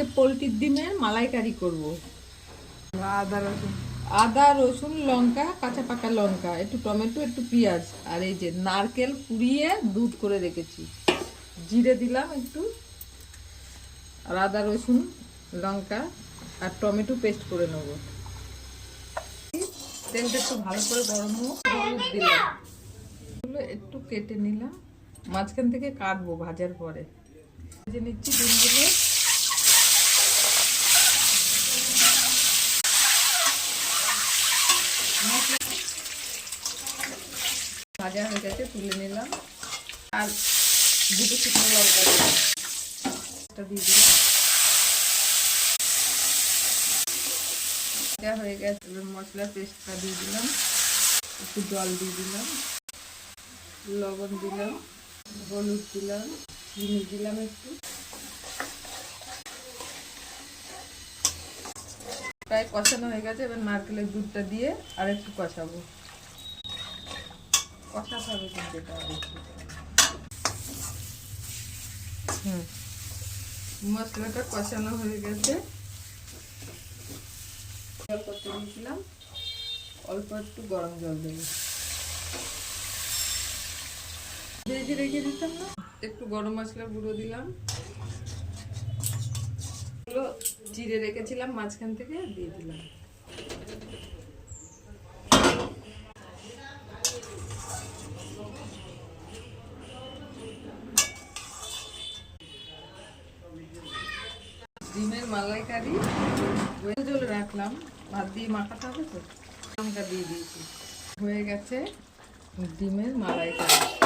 আজকে পোলট্রির ডিমের মালাইকারি করব। আদা রসুন লঙ্কা কাঁচা পাকা লঙ্কা একটু টমেটো একটু পেঁয়াজ আর এই যে নারকেল কুড়িয়ে দুধ করে রেখেছি, জিরে দিলাম একটু আর আদা রসুন লঙ্কা আর টমেটো পেস্ট করে নেব। তেলটা একটু ভালো করে গরম হোক, হলুদ দিলাম, একটু কেটে নিলাম, মাঝখান থেকে কাটবো ভাজার পরে। ভেজে নিচ্ছি ডিমগুলো। ভাজা হয়ে গেছে, তুলে নিলাম আর দুটো শুকনো লঙ্কা দিয়ে দিলাম। ভাজা হয়ে গেছে, এবার মশলার পেস্টটা দিয়ে দিলাম, একটু জল দিয়ে দিলাম, লবণ দিলাম, হলুদ দিলাম, চিনি দিলাম একটু। প্রায় কষানো হয়ে গেছে, এবার নারকেলের দুধটা দিয়ে আর একটু কষাবো। কষাতে হবে কিন্তু এটা দেখি। মশলাটা কষানো হয়ে গেছে, জল করতে দিয়েছিলাম, অল্প একটু গরম জল দেবো। ভেজে রেখে দিতাম না, একটু গরম মশলা গুঁড়ো দিলাম, জিরে রেখেছিলাম মাঝখান থেকে দিয়ে দিলাম। ডিমের মালাইকারি জলে রাখলাম, ভাত দিয়ে মাখাতে হবে তো, লঙ্কা দিয়ে দিয়েছি, হয়ে গেছে ডিমের মালাইকারি।